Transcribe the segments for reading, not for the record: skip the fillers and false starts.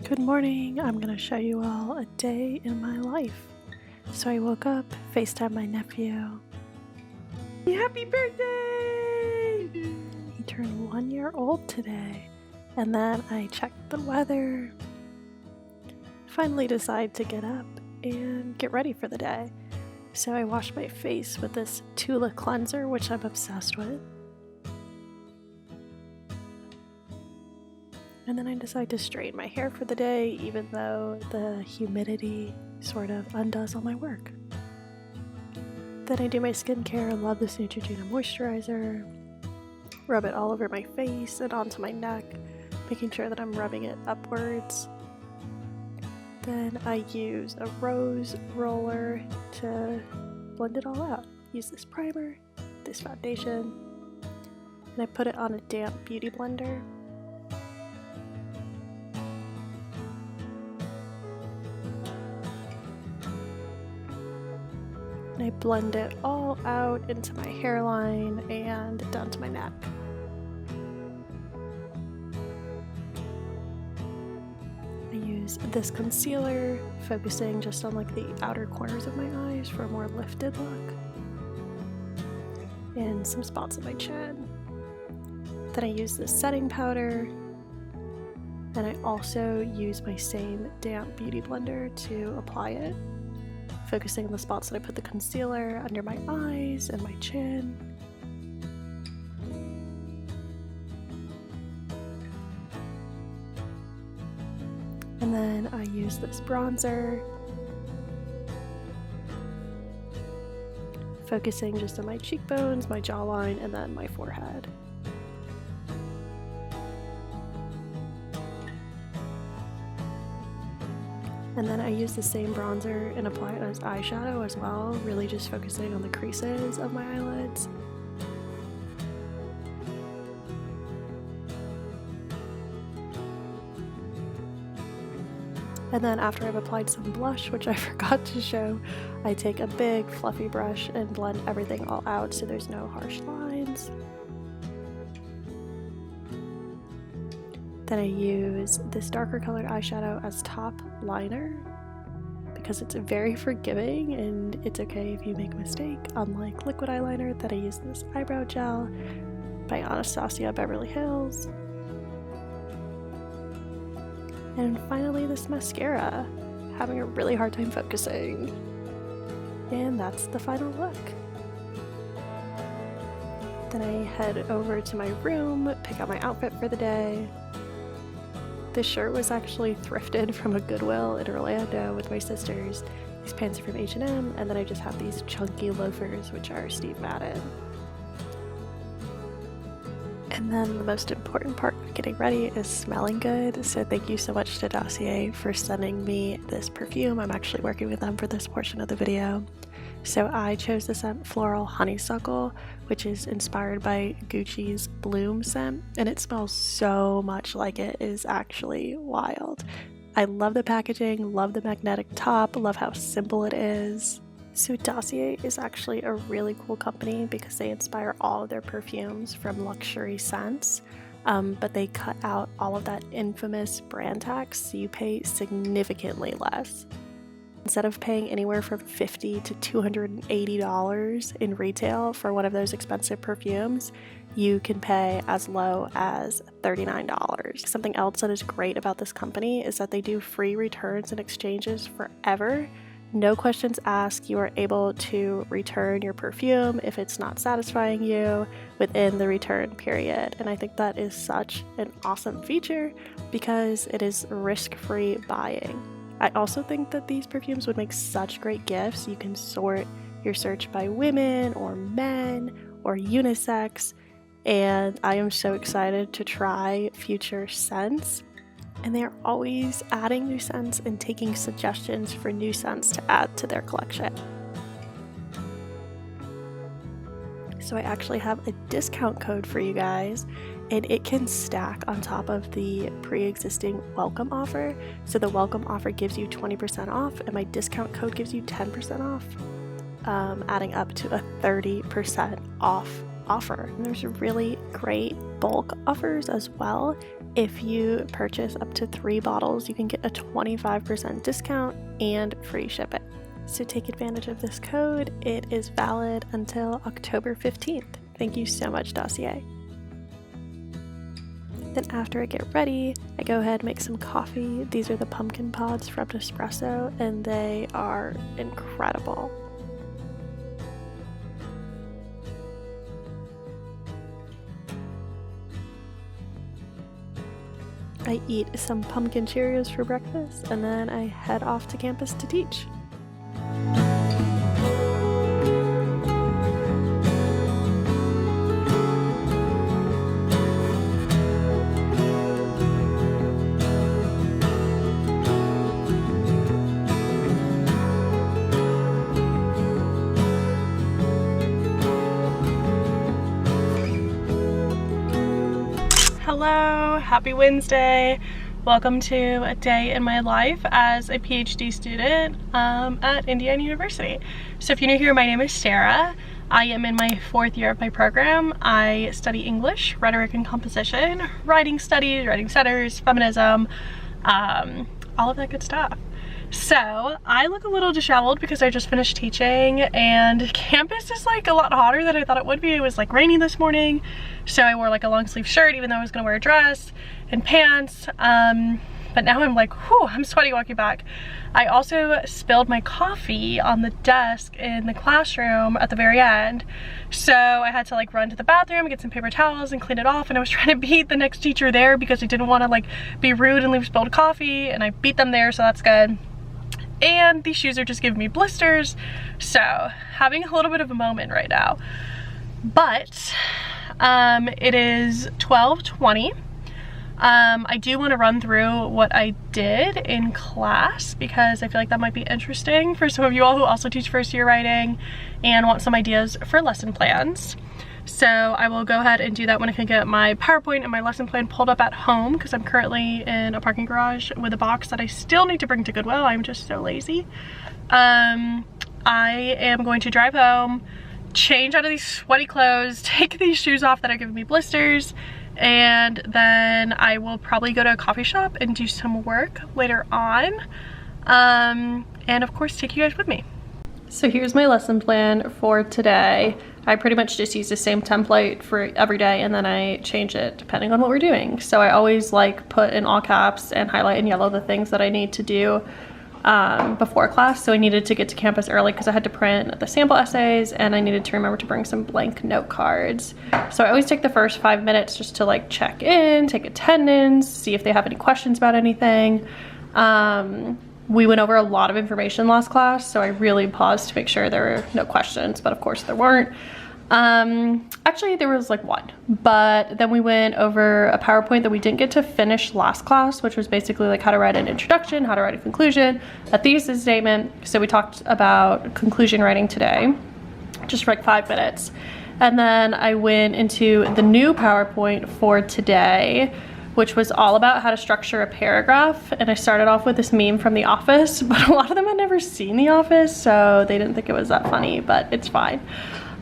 Good morning. I'm going to show you all a day in my life. So I woke up, FaceTimed my nephew. Happy birthday! He turned 1 year old today. And then I checked the weather. Finally decided to get up and get ready for the day. So I washed my face with this Tula cleanser, which I'm obsessed with. And then I decided to straighten my hair for the day, even though the humidity sort of undoes all my work. Then I do my skincare, love this Neutrogena moisturizer, rub it all over my face and onto my neck, making sure that I'm rubbing it upwards. Then I use a rose roller to blend it all out. Use this primer, this foundation, and I put it on a damp beauty blender. And I blend it all out into my hairline and down to my neck. I use this concealer, focusing just on like the outer corners of my eyes for a more lifted look. And some spots on my chin. Then I use this setting powder. And I also use my same damp beauty blender to apply it, focusing on the spots that I put the concealer under my eyes and my chin. And then I use this bronzer, focusing just on my cheekbones, my jawline, and then my forehead. And then I use the same bronzer and apply it as eyeshadow as well, really just focusing on the creases of my eyelids. And then after I've applied some blush, which I forgot to show, I take a big fluffy brush and blend everything all out so there's no harsh lines. Then I use this darker colored eyeshadow as top liner because it's very forgiving and it's okay if you make a mistake. Unlike liquid eyeliner, that I use this eyebrow gel by Anastasia Beverly Hills. And finally this mascara, having a really hard time focusing. And that's the final look. Then I head over to my room, pick out my outfit for the day. This shirt was actually thrifted from a Goodwill in Orlando with my sisters. These pants are from H&M, and then I just have these chunky loafers, which are Steve Madden. And then the most important part of getting ready is smelling good, so thank you so much to Dossier for sending me this perfume. I'm actually working with them for this portion of the video. So I chose the scent Floral Honeysuckle, which is inspired by Gucci's Bloom scent, and it smells so much like it is actually wild. I love the packaging, love the magnetic top, love how simple it is. So Dossier is actually a really cool company because they inspire all of their perfumes from luxury scents, but they cut out all of that infamous brand tax, so you pay significantly less. Instead of paying anywhere from $50 to $280 in retail for one of those expensive perfumes, you can pay as low as $39. Something else that is great about this company is that they do free returns and exchanges forever. No questions asked. You are able to return your perfume if it's not satisfying you within the return period. And I think that is such an awesome feature because it is risk-free buying. I also think that these perfumes would make such great gifts. You can sort your search by women or men or unisex, and I am so excited to try future scents. And they are always adding new scents and taking suggestions for new scents to add to their collection. So I actually have a discount code for you guys, and it can stack on top of the pre-existing welcome offer. So the welcome offer gives you 20% off, and my discount code gives you 10% off, adding up to a 30% off offer. And there's really great bulk offers as well. If you purchase up to 3 bottles, you can get a 25% discount and free shipping. So take advantage of this code. It is valid until October 15th. Thank you so much, Dossier. Then after I get ready, I go ahead and make some coffee. These are the pumpkin pods from Nespresso, and they are incredible. I eat some pumpkin Cheerios for breakfast, and then I head off to campus to teach. Hello, happy Wednesday. Welcome to a day in my life as a PhD student at Indiana University. So if you're new here, my name is Sarah. I am in my 4th year of my program. I study English, rhetoric and composition, writing studies, writing centers, feminism, all of that good stuff. So I look a little disheveled because I just finished teaching, and campus is like a lot hotter than I thought it would be. It was like raining this morning, so I wore like a long sleeve shirt even though I was gonna wear a dress and pants. But now I'm like, whew, I'm sweaty walking back. I also spilled my coffee on the desk in the classroom at the very end. So I had to like run to the bathroom, get some paper towels and clean it off, and I was trying to beat the next teacher there because I didn't want to like be rude and leave spilled coffee, and I beat them there, so that's good. And these shoes are just giving me blisters, so having a little bit of a moment right now. But it is 12:20. I do want to run through what I did in class because I feel like that might be interesting for some of you all who also teach first year writing and want some ideas for lesson plans. So I will go ahead and do that when I can get my PowerPoint and my lesson plan pulled up at home, because I'm currently in a parking garage with a box that I still need to bring to Goodwill. I'm just so lazy. I am going to drive home, change out of these sweaty clothes, take these shoes off that are giving me blisters, and then I will probably go to a coffee shop and do some work later on. And of course take you guys with me. So here's my lesson plan for today. I pretty much just use the same template for every day, and then I change it depending on what we're doing. So I always like put in all caps and highlight in yellow the things that I need to do before class. So I needed to get to campus early because I had to print the sample essays, and I needed to remember to bring some blank note cards. So I always take the first 5 minutes just to like check in, take attendance, see if they have any questions about anything. We went over a lot of information last class, so I really paused to make sure there were no questions, but of course there weren't. Actually there was like one, but then we went over a PowerPoint that we didn't get to finish last class, which was basically like how to write an introduction, how to write a conclusion, a thesis statement. So we talked about conclusion writing today, just for like 5 minutes. And then I went into the new PowerPoint for today, which was all about how to structure a paragraph. And I started off with this meme from The Office, but a lot of them had never seen The Office, so they didn't think it was that funny, but it's fine.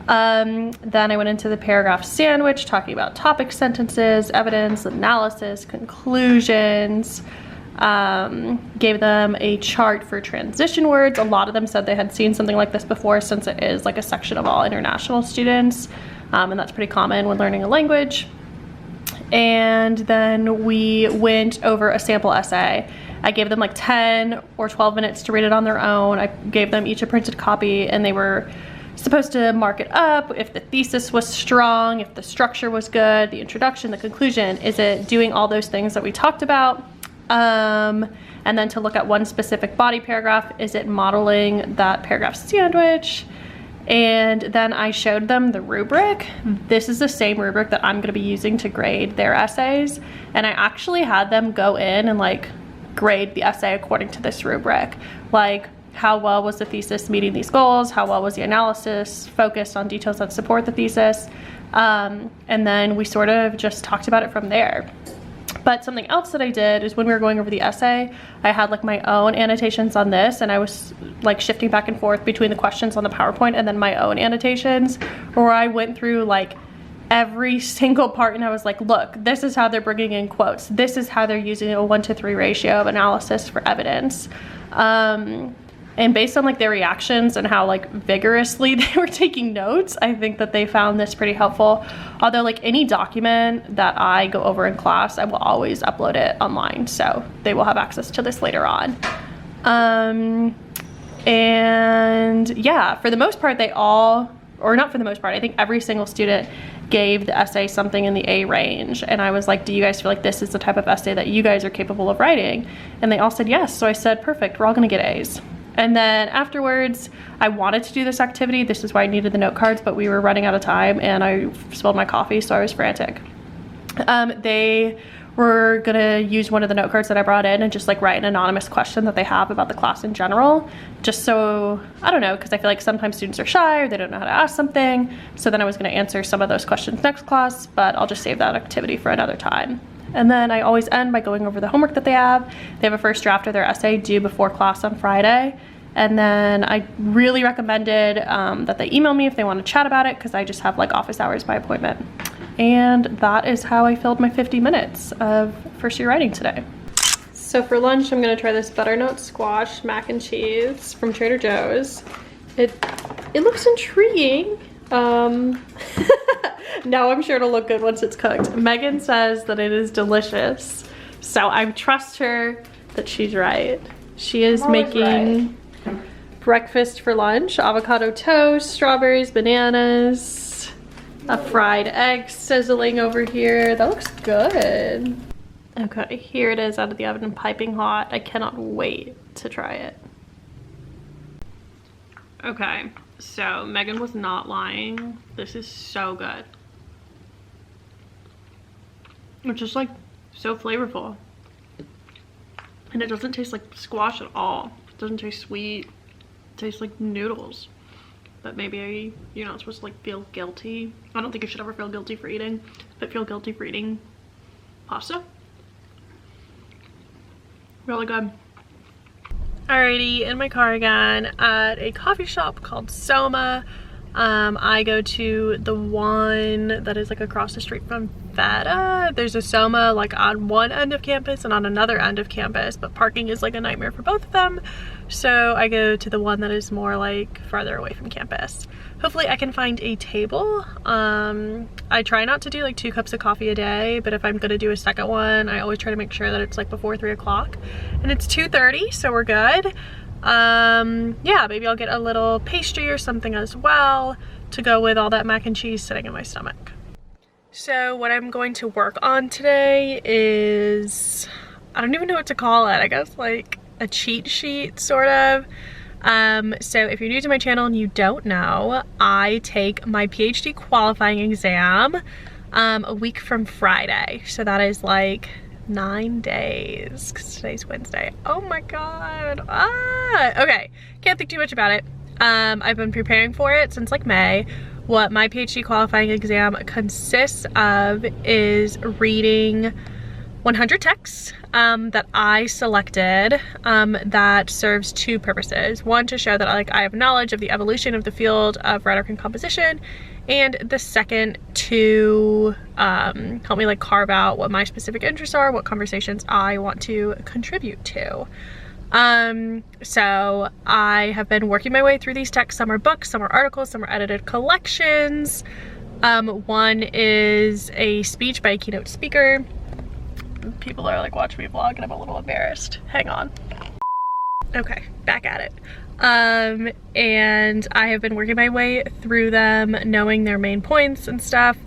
Then I went into the paragraph sandwich, talking about topic sentences, evidence, analysis, conclusions, gave them a chart for transition words. A lot of them said they had seen something like this before, since it is like a section of all international students, and that's pretty common when learning a language. And then we went over a sample essay. I gave them like 10 or 12 minutes to read it on their own. I gave them each a printed copy, and they were supposed to mark it up if the thesis was strong, if the structure was good, the introduction, the conclusion. Is it doing all those things that we talked about? And then to look at one specific body paragraph, is it modeling that paragraph sandwich? And then I showed them the rubric. This is the same rubric that I'm gonna be using to grade their essays. And I actually had them go in and like grade the essay according to this rubric. Like, how well was the thesis meeting these goals? How well was the analysis focused on details that support the thesis? And then we sort of just talked about it from there. But something else that I did is when we were going over the essay, I had like my own annotations on this, and I was like shifting back and forth between the questions on the PowerPoint and then my own annotations, where I went through like every single part, and I was like, look, this is how they're bringing in quotes. This is how they're using a 1-to-3 ratio of analysis for evidence. And based on like their reactions and how like vigorously they were taking notes, I think that they found this pretty helpful. Although like any document that I go over in class, I will always upload it online, so they will have access to this later on. And yeah, for the most part, they all, or not for the most part, I think every single student gave the essay something in the A range. And I was like, do you guys feel like this is the type of essay that you guys are capable of writing? And they all said yes. So I said, perfect, we're all gonna get A's. And then afterwards, I wanted to do this activity. This is why I needed the note cards, but we were running out of time and I spilled my coffee, so I was frantic. They were gonna use one of the note cards that I brought in and just like write an anonymous question that they have about the class in general. Just so, I don't know, because I feel like sometimes students are shy or they don't know how to ask something. So then I was gonna answer some of those questions next class, but I'll just save that activity for another time. And then I always end by going over the homework that they have. They have a first draft of their essay due before class on Friday. And then I really recommended that they email me if they want to chat about it, because I just have like office hours by appointment. And that is how I filled my 50 minutes of first year writing today. So for lunch, I'm gonna try this butternut squash mac and cheese from Trader Joe's. It looks intriguing. No, I'm sure it'll look good once it's cooked. Megan says that it is delicious, so I trust her that she's right. She is making breakfast for lunch: avocado toast, strawberries, bananas, a fried egg sizzling over here. That looks good. Okay, here it is out of the oven and piping hot. I cannot wait to try it. Okay, so Megan was not lying. This is so good. It's just like so flavorful. And it doesn't taste like squash at all. It doesn't taste sweet. It tastes like noodles. But maybe you're not supposed to like feel guilty. I don't think you should ever feel guilty for eating, but feel guilty for eating pasta. Really good. Alrighty, in my car again at a coffee shop called Soma. I go to the one that is like across the street from Feta. There's a Soma like on one end of campus and on another end of campus, but parking is like a nightmare for both of them. So I go to the one that is more like farther away from campus. Hopefully I can find a table. I try not to do like 2 cups of coffee a day, but if I'm gonna do a second one, I always try to make sure that it's like before 3 o'clock. And it's 2:30, so we're good. Yeah, maybe I'll get a little pastry or something as well to go with all that mac and cheese sitting in my stomach. So what I'm going to work on today is, I don't even know what to call it, I guess like a cheat sheet sort of. So if you're new to my channel and you don't know, I take my PhD qualifying exam a week from Friday. So that is like 9 days, because today's Wednesday. Oh my god. Okay, can't think too much about it. I've been preparing for it since like May. What my PhD qualifying exam consists of is reading 100 texts that I selected that serves 2 purposes. One, to show that I have knowledge of the evolution of the field of rhetoric and composition, and the second to help me like carve out what my specific interests are, what conversations I want to contribute to. So I have been working my way through these texts. Some are books, some are articles, some are edited collections. One is a speech by a keynote speaker. People are like watching me vlog and I'm a little embarrassed. Hang on. Okay, back at it. And I have been working my way through them, knowing their main points and stuff.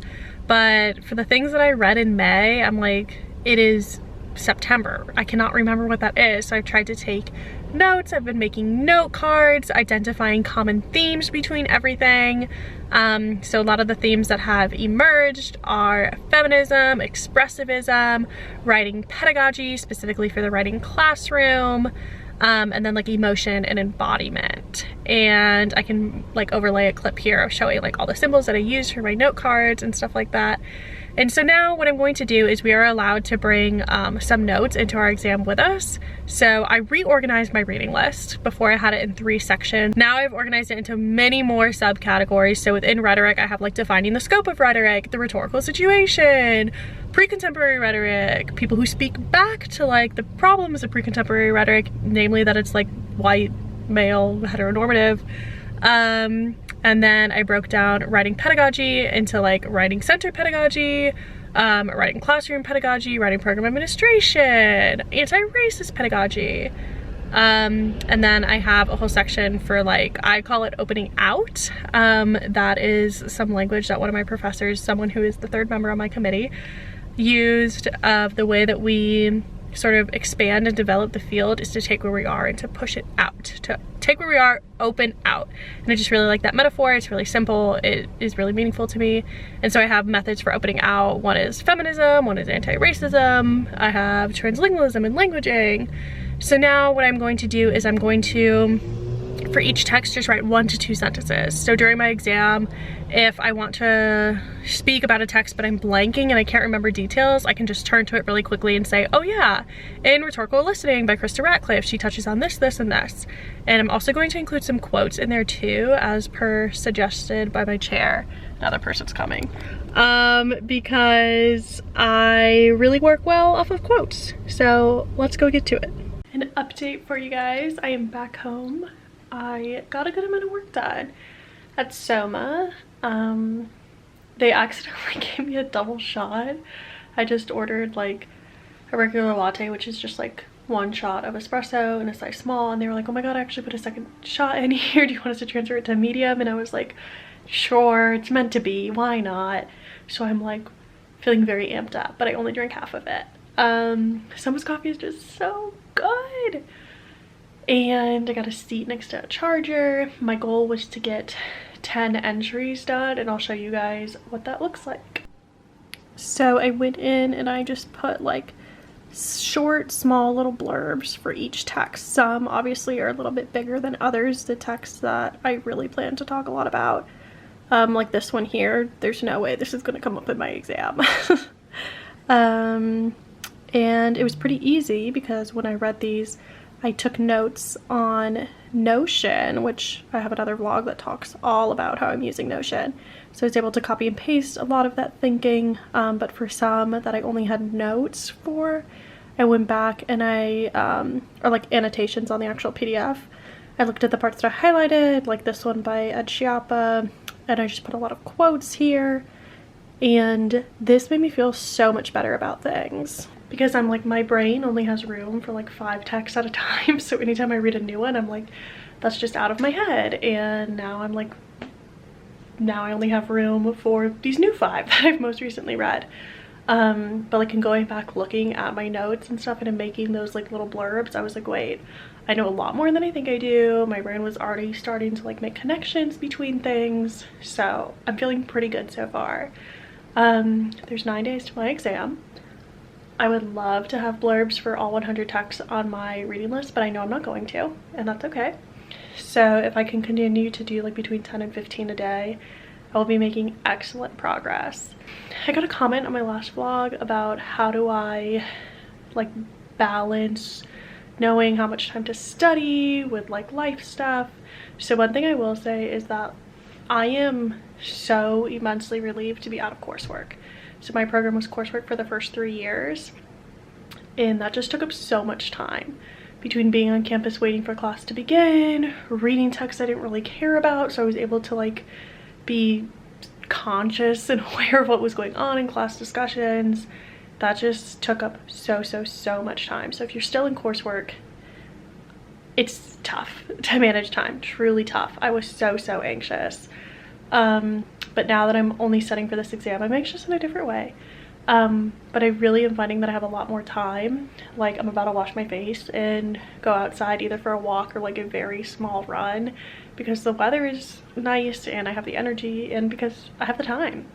But for the things that I read in May, I'm like, it is September. I cannot remember what that is. So I've tried to take notes. I've been making note cards, identifying common themes between everything. So a lot of the themes that have emerged are feminism, expressivism, writing pedagogy, specifically for the writing classroom, and then like emotion and embodiment. And I can like overlay a clip here of showing like all the symbols that I use for my note cards and stuff like that. And so now what I'm going to do is we are allowed to bring some notes into our exam with us. So I reorganized my reading list. Before I had it in 3 sections. Now I've organized it into many more subcategories. So within rhetoric, I have like defining the scope of rhetoric, the rhetorical situation, pre-contemporary rhetoric, people who speak back to like the problems of pre-contemporary rhetoric, namely that it's like white, male, heteronormative. And then I broke down writing pedagogy into like writing center pedagogy, writing classroom pedagogy, writing program administration, anti-racist pedagogy. And then I have a whole section for like, I call it opening out. That is some language that one of my professors, someone who is the 3rd member on my committee, used of the way that we sort of expand and develop the field is to take where we are and to push it out, to take where we are, open out. And I just really like that metaphor. It's really simple. It is really meaningful to me. And so I have methods for opening out. One is feminism, one is anti-racism. I have translingualism and languaging. So now what I'm going to do is I'm going to, for each text, just write 1 to 2 sentences. So during my exam, if I want to speak about a text but I'm blanking and I can't remember details, I can just turn to it really quickly and say, oh yeah, in Rhetorical Listening by Krista Ratcliffe, she touches on this, this, and this. And I'm also going to include some quotes in there too, as per suggested by my chair. Another person's coming. Because I really work well off of quotes. So let's go get to it. An update for you guys. I am back home. I got a good amount of work done at Soma. They accidentally gave me a double shot. I just ordered like a regular latte, which is just like 1 shot of espresso in a size small, and they were like, oh my god, I actually put a 2nd shot in here. Do you want us to transfer it to medium? And I was like, sure, it's meant to be, why not? So I'm like feeling very amped up, but I only drank half of it. Soma's coffee is just so good. And I got a seat next to a charger. My goal was to get 10 entries done, and I'll show you guys what that looks like. So I went in and I just put like short, small little blurbs for each text. Some obviously are a little bit bigger than others, the texts that I really plan to talk a lot about. Like this one here, there's no way this is going to come up in my exam. And it was pretty easy because when I read these, I took notes on Notion, which I have another vlog that talks all about how I'm using Notion. So I was able to copy and paste a lot of that thinking, but for some that I only had notes for, I went back and or like annotations on the actual PDF. I looked at the parts that I highlighted, like this one by Ed Schiappa, and I just put a lot of quotes here. And this made me feel so much better about things. Because I'm like, my brain only has room for like 5 texts at a time. So anytime I read a new one, I'm like, that's just out of my head. And now I'm like, now I only have room for these new 5 that I've most recently read. But like in going back looking at my notes and stuff and in making those like little blurbs, I was like, wait, I know a lot more than I think I do. My brain was already starting to like make connections between things. So I'm feeling pretty good so far. There's 9 days to my exam. I would love to have blurbs for all 100 texts on my reading list, but I know I'm not going to, and that's okay. So if I can continue to do like between 10 and 15 a day, I will be making excellent progress. I got a comment on my last vlog about how do I like balance knowing how much time to study with like life stuff. So one thing I will say is that I am so immensely relieved to be out of coursework. So my program was coursework for the first 3 years, and that just took up so much time between being on campus waiting for class to begin, reading texts I didn't really care about, so I was able to like be conscious and aware of what was going on in class discussions. That just took up so much time. So if you're still in coursework, it's tough to manage time, truly tough. I was so anxious. But now that I'm only studying for this exam, I'm anxious in a different way. But I really am finding that I have a lot more time. Like I'm about to wash my face and go outside either for a walk or like a very small run because the weather is nice and I have the energy and because I have the time.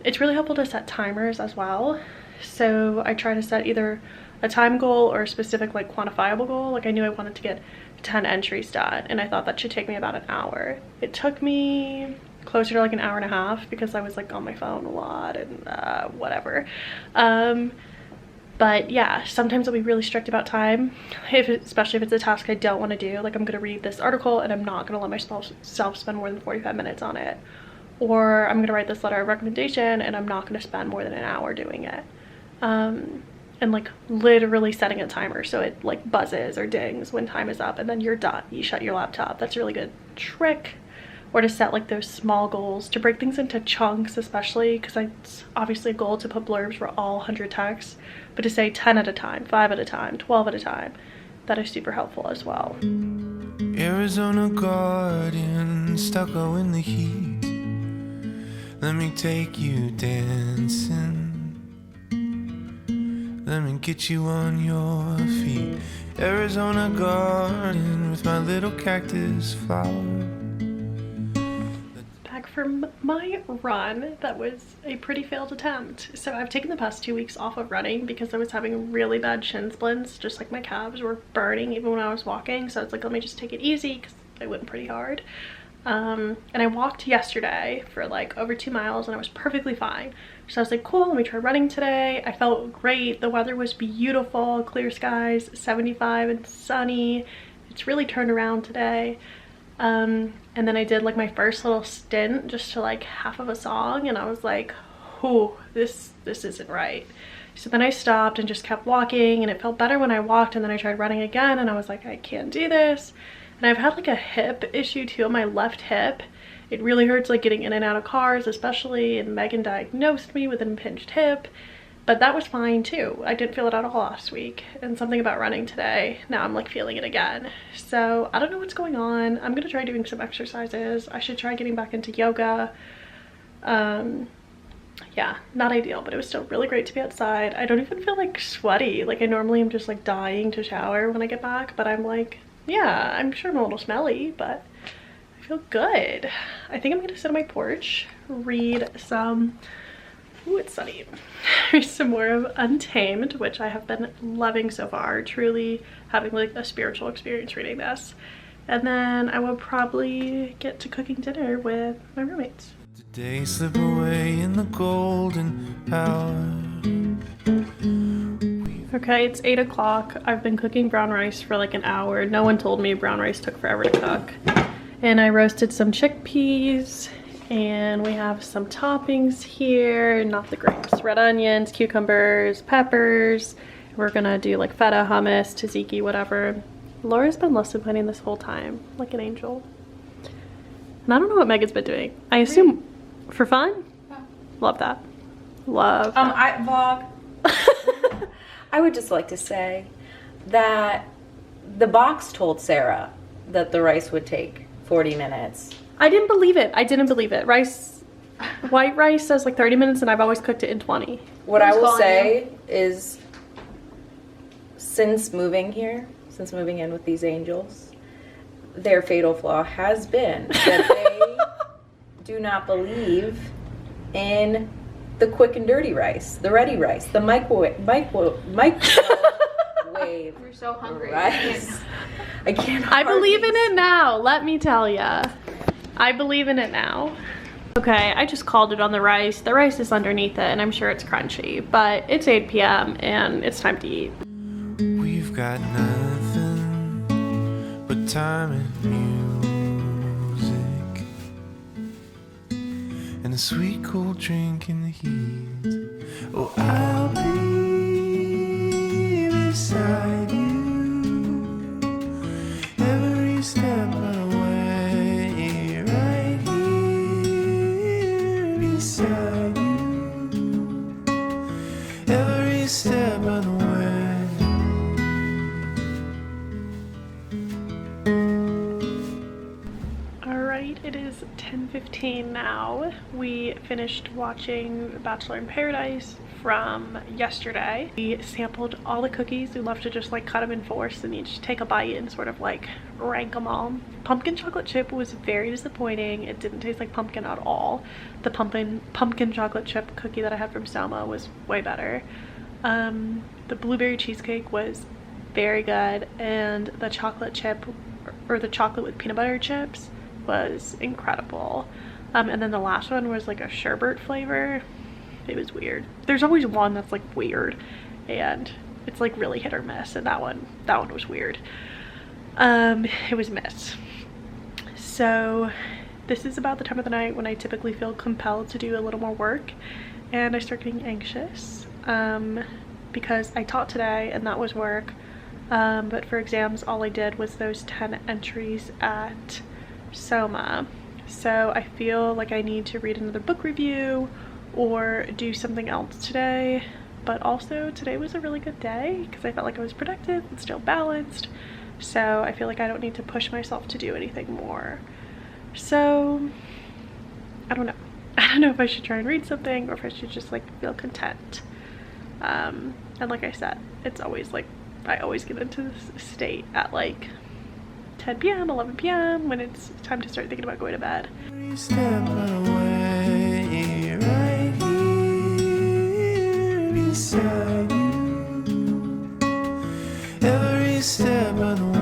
It's really helpful to set timers as well. So I try to set either a time goal or a specific like quantifiable goal. Like I knew I wanted to get 10 entries done and I thought that should take me about an hour. It took me closer to like an hour and a half because I was like on my phone a lot and whatever. But yeah, sometimes I'll be really strict about time, especially if it's a task I don't want to do. Like I'm gonna read this article and I'm not gonna let myself spend more than 45 minutes on it. Or I'm gonna write this letter of recommendation and I'm not gonna spend more than an hour doing it. And like literally setting a timer so it like buzzes or dings when time is up and then you're done. You shut your laptop. That's a really good trick. Or to set like those small goals, to break things into chunks, especially because it's obviously a goal to put blurbs for all 100 texts, but to say 10 at a time, 5 at a time, 12 at a time, that is super helpful as well. Arizona garden, stucco in the heat. Let me take you dancing. Let me get you on your feet. Arizona garden with my little cactus flower. From my run, that was a pretty failed attempt. So I've taken the past 2 weeks off of running because I was having really bad shin splints, just like my calves were burning even when I was walking. So it's like, let me just take it easy because I went pretty hard. And I walked yesterday for like over 2 miles and I was perfectly fine. So I was like, cool, let me try running today. I felt great. The weather was beautiful, clear skies, 75 and sunny. It's really turned around today. And then I did like my first little stint just to like half of a song and I was like, oh, this isn't right. So then I stopped and just kept walking and it felt better when I walked, and then I tried running again and I was like, I can't do this. And I've had like a hip issue too on my left hip. It really hurts like getting in and out of cars especially, and Megan diagnosed me with an impinged hip. But that was fine too. I didn't feel it at all last week. And something about running today, now I'm like feeling it again. So I don't know what's going on. I'm gonna try doing some exercises. I should try getting back into yoga. Yeah, not ideal, but it was still really great to be outside. I don't even feel like sweaty. Like I normally am just like dying to shower when I get back, but I'm like, yeah, I'm sure I'm a little smelly, but I feel good. I think I'm gonna sit on my porch, read some, ooh, it's sunny. Read some more of Untamed, which I have been loving so far, truly having like a spiritual experience reading this. And then I will probably get to cooking dinner with my roommates. Today slip away in the golden hour. Okay, it's 8 o'clock. I've been cooking brown rice for like an hour. No one told me brown rice took forever to cook. And I roasted some chickpeas. And we have some toppings here, not the grapes, red onions, cucumbers, peppers. We're gonna do like feta, hummus, tzatziki, whatever. Laura's been lesson planning this whole time, like an angel. And I don't know what Megan's been doing. I assume for fun? Yeah. Love that. Love that. I vlog. I would just like to say that the box told Sarah that the rice would take 40 minutes. I didn't believe it. I didn't believe it. White rice says like 30 minutes and I've always cooked it in 20. What I will say is, since moving here, since moving in with these angels, their fatal flaw has been that they do not believe in the quick and dirty rice, the ready rice, the microwave We're so hungry. rice. I can't. I believe in it now, let me tell ya. I believe in it now. Okay, I just called it on the rice. The rice is underneath it and I'm sure it's crunchy, but it's 8 p.m. and it's time to eat. We've got nothing but time and music and a sweet cold drink in the heat. Oh, I'll be beside you every step of the way, right here beside you every step of the way. It is 10:15 now. We finished watching Bachelor in Paradise from yesterday. We sampled all the cookies. We love to just like cut them in fours and each take a bite and sort of like rank them all. Pumpkin chocolate chip was very disappointing. It didn't taste like pumpkin at all. The pumpkin chocolate chip cookie that I had from Selma was way better. The blueberry cheesecake was very good, and the chocolate chip, or the chocolate with peanut butter chips, was incredible. And then the last one was like a sherbet flavor. It was weird. There's always one that's like weird, and it's like really hit or miss, and that one was weird. It was miss. So this is about the time of the night when I typically feel compelled to do a little more work, and I start getting anxious because I taught today and that was work, but for exams all I did was those 10 entries at Soma. So I feel like I need to read another book review or do something else today. But also today was a really good day because I felt like I was productive and still balanced. So I feel like I don't need to push myself to do anything more. So I don't know. I don't know if I should try and read something or if I should just like feel content. And like I said, it's always like, I always get into this state at like 10 p.m., 11 p.m. when it's time to start thinking about going to bed. Every step of the way, right here beside you. Every step of the way.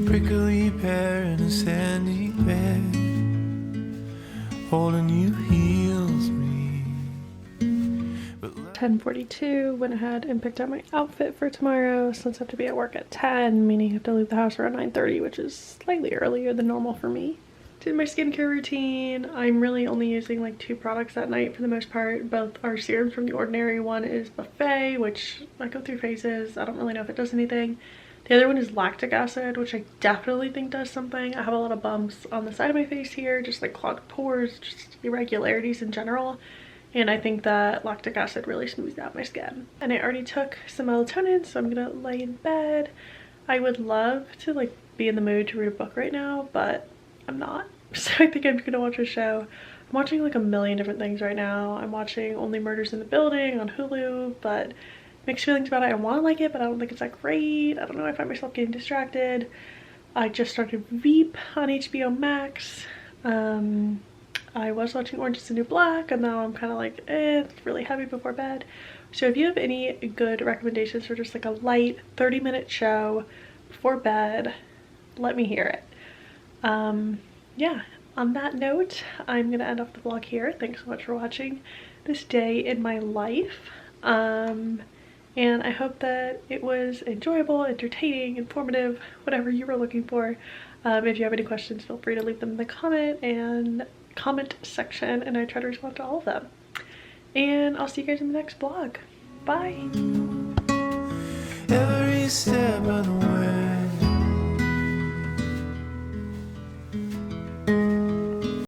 Prickly pear in a sandy bed, holding you heals me. 10:42, went ahead and picked out my outfit for tomorrow since I have to be at work at 10, meaning I have to leave the house around 9:30, which is slightly earlier than normal for me. Did my skincare routine. I'm really only using like 2 products that night for the most part. Both are serums from The Ordinary. One is Buffet, which I go through phases. I don't really know if it does anything. The other one is lactic acid, which I definitely think does something. I have a lot of bumps on the side of my face here, just like clogged pores, just irregularities in general. And I think that lactic acid really smooths out my skin. And I already took some melatonin, so I'm gonna lay in bed. I would love to like be in the mood to read a book right now, but I'm not. So I think I'm gonna watch a show. I'm watching like a million different things right now. I'm watching Only Murders in the Building on Hulu, but mixed feelings about it. I wanna like it, but I don't think it's that great. I don't know, I find myself getting distracted. I just started Veep on HBO Max. I was watching Orange is the New Black, and now I'm kind of like, it's really heavy before bed. So if you have any good recommendations for just like a light 30-minute show before bed, let me hear it. Yeah, on that note, I'm gonna end off the vlog here. Thanks so much for watching this day in my life. And I hope that it was enjoyable, entertaining, informative, whatever you were looking for. If you have any questions, feel free to leave them in the comment section, and I try to respond to all of them. And I'll see you guys in the next vlog. Bye. Every step of the way.